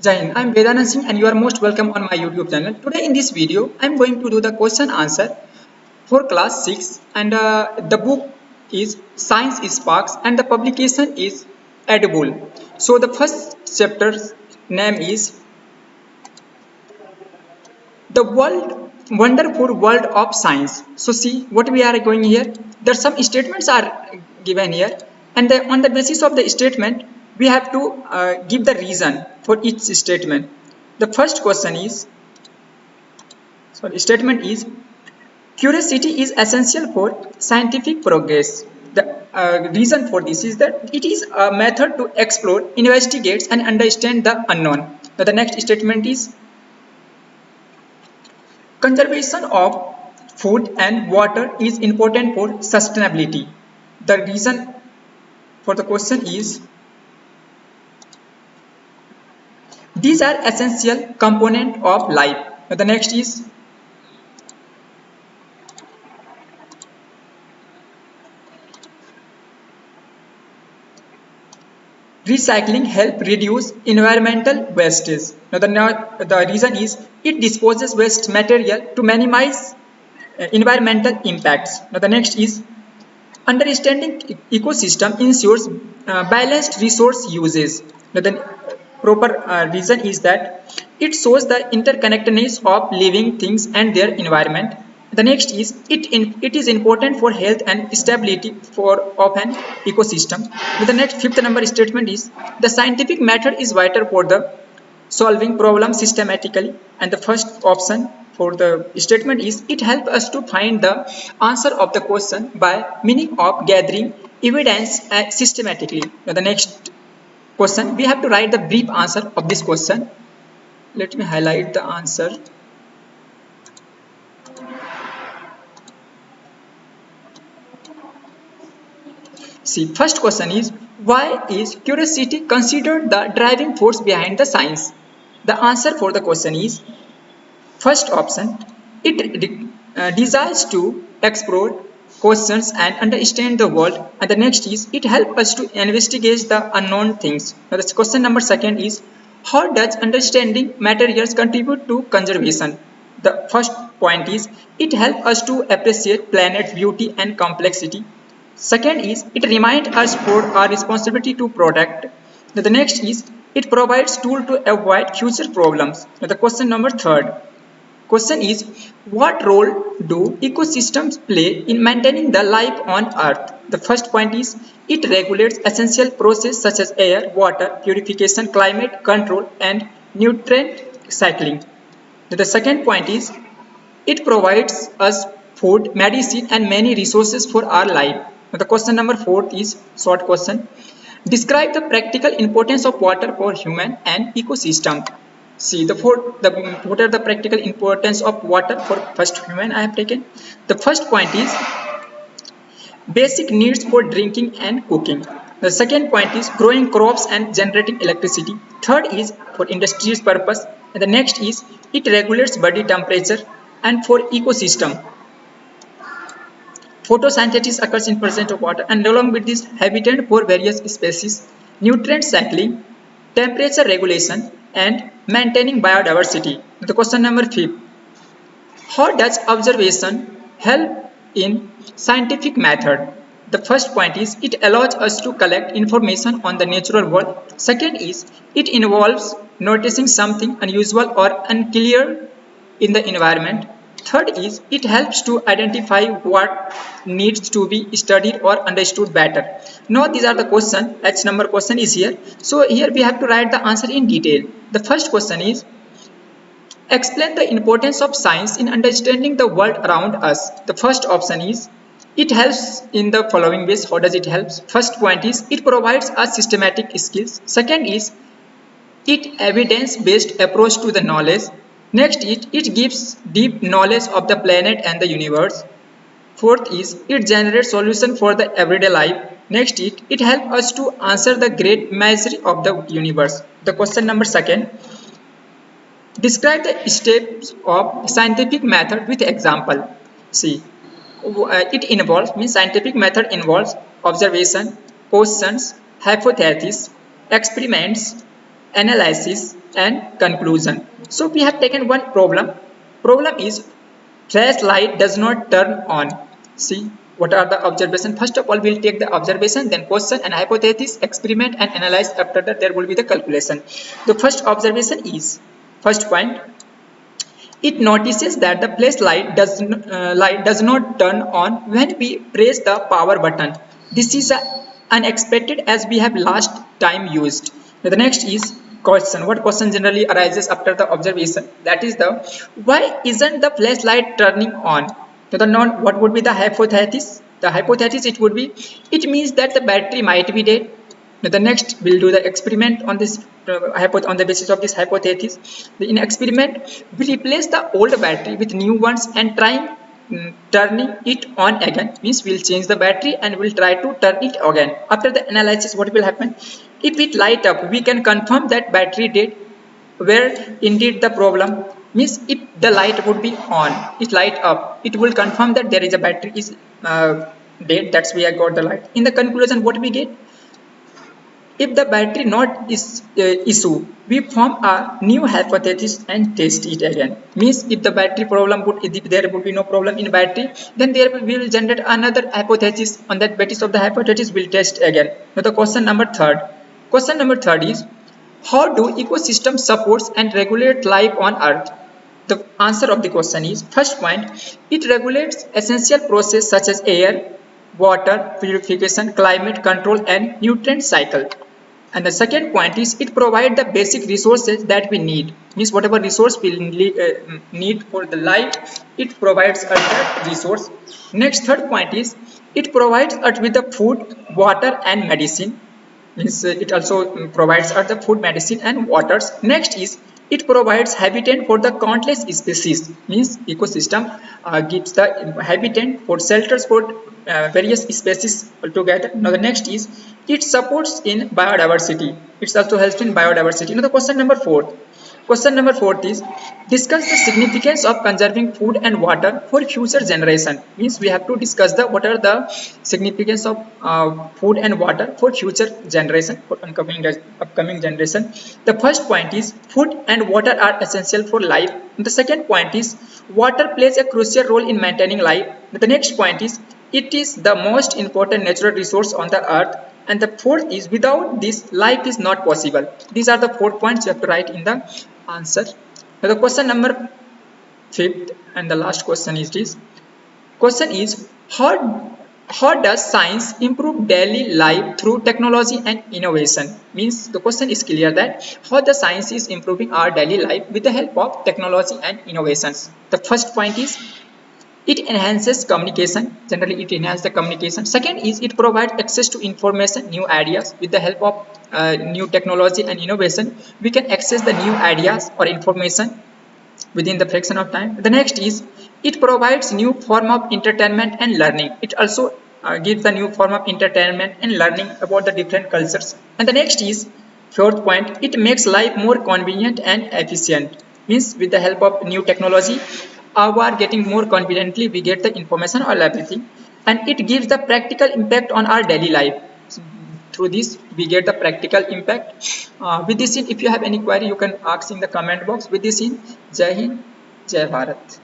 Jai Hind. I'm Vedanand Singh and you are most welcome on my YouTube channel. Today in this video, I'm going to do the question answer for class 6 and the book is Science Sparks and the publication is Edible. So the first chapter's name is The World Wonderful World of Science. So see what we are going here. There some statements are given here and on the basis of the statement we have to give the reason for each statement. The first question is statement is curiosity is essential for scientific progress. The reason for this is that it is a method to explore, investigate, and understand the unknown. Now, the next statement is conservation of food and water is important for sustainability. The reason for the question is these are essential component of life. Now, the next is recycling help reduce environmental wastage. The reason is it disposes waste material to minimize environmental impacts. Now the next is understanding ecosystem ensures balanced resource uses. Now the proper reason is that it shows the interconnectedness of living things and their environment. The next is it is important for health and stability of an ecosystem. The next fifth number statement is the scientific method is vital for the solving problems systematically, and the first option for the statement is it helps us to find the answer of the question by meaning of gathering evidence systematically. Now the next question we have to write the brief answer of this question. Let me highlight the answer. See, first question is why is curiosity considered the driving force behind the science? The answer for the question is first option, it desires to explore questions and understand the world, and the next is it helps us to investigate the unknown things. Now the question number second is how does understanding materials contribute to conservation? The first point is it helps us to appreciate planet's beauty and complexity. Second is it reminds us for our responsibility to protect. Now the next is it provides tool to avoid future problems. Now the question number third. Question is what role do ecosystems play in maintaining the life on earth? The first point is it regulates essential processes such as air, water, purification, climate control and nutrient cycling. The second point is it provides us food, medicine and many resources for our life. Now the question number 4 is short question. Describe the practical importance of water for human and ecosystem. See what are the practical importance of water for first human I have taken. The first point is basic needs for drinking and cooking. The second point is growing crops and generating electricity. Third is for industries purpose. And the next is it regulates body temperature and for ecosystem. Photosynthesis occurs in presence of water and along with this habitat for various species, nutrient cycling, temperature regulation and maintaining biodiversity. The question number 5. How does observation help in scientific method? The first point is it allows us to collect information on the natural world. Second is it involves noticing something unusual or unclear in the environment. Third is it helps to identify what needs to be studied or understood better. Now these are the question. X number question is here. So here we have to write the answer in detail. The first question is explain the importance of science in understanding the world around us. The first option is it helps in the following ways. How does it help? First point is it provides us systematic skills. Second is it evidence-based approach to the knowledge. Next, it gives deep knowledge of the planet and the universe. Fourth is it generates solution for the everyday life. Next, it helps us to answer the great mystery of the universe. The question number second. Describe the steps of scientific method with example. See, it involves scientific method involves observation, questions, hypotheses, experiments, analysis and conclusion. So we have taken one problem. Problem is flashlight does not turn on. See what are the observations. First of all, we'll take the observation, then question and hypothesis, experiment and analyze. After that, there will be the calculation. The first observation is, first point, it notices that the light does not turn on when we press the power button. This is unexpected as we have last time used. Now the next is question. What question generally arises after the observation? That is the, why isn't the flashlight turning on? Now the non, what would be the hypothesis? The hypothesis, it would be, it means that the battery might be dead. Now the next, we'll do the experiment on this on the basis of this hypothesis. In experiment, we replace the old battery with new ones and trying turning it on again. Means we'll change the battery and we'll try to turn it again. After the analysis, what will happen? If it light up, we can confirm that battery dead. Where indeed the problem, means if the light would be on, it light up, it will confirm that there is a battery is dead. That's why I got the light. In the conclusion, what we get? If the battery not is issue, we form a new hypothesis and test it again. Means if the battery problem would, if there would be no problem in battery, then there we will generate another hypothesis. On that basis of the hypothesis, we'll test again. Now the question number third. Question number third is, how do ecosystems supports and regulate life on Earth? The answer of the question is, first point, it regulates essential processes such as air, water purification, climate control and nutrient cycle. And the second point is, it provides the basic resources that we need. Means whatever resource we need for the life, it provides us that resource. Next, third point is, it provides us with the food, water and medicine. Means it also provides us the food, medicine and waters. Next is, it provides habitat for the countless species. Means ecosystem gives the habitat for shelters for various species altogether. Now the next is, it supports in biodiversity. It also helps in biodiversity. Now the question number four. Question number fourth is, discuss the significance of conserving food and water for future generation. Means we have to discuss the what are the significance of food and water for future generation, for upcoming generation. The first point is, food and water are essential for life. The second point is, water plays a crucial role in maintaining life. The next point is, it is the most important natural resource on the earth. And the fourth is, without this, life is not possible. These are the 4 points you have to write in the answer. Now the question number fifth and the last question is this. Question is, how does science improve daily life through technology and innovation? Means the question is clear that how the science is improving our daily life with the help of technology and innovations. The first point is, it enhances communication. Generally, it enhances the communication. Second is, it provides access to information, new ideas. With the help of new technology and innovation, we can access the new ideas or information within the fraction of time. The next is, it provides new form of entertainment and learning. It also gives the new form of entertainment and learning about the different cultures. And the next is, fourth point, it makes life more convenient and efficient. Means with the help of new technology, are getting more conveniently, we get the information or everything, and it gives the practical impact on our daily life. Through this, we get the practical impact. With this, if you have any query, you can ask in the comment box. With this, Jai Hind, Jai Bharat.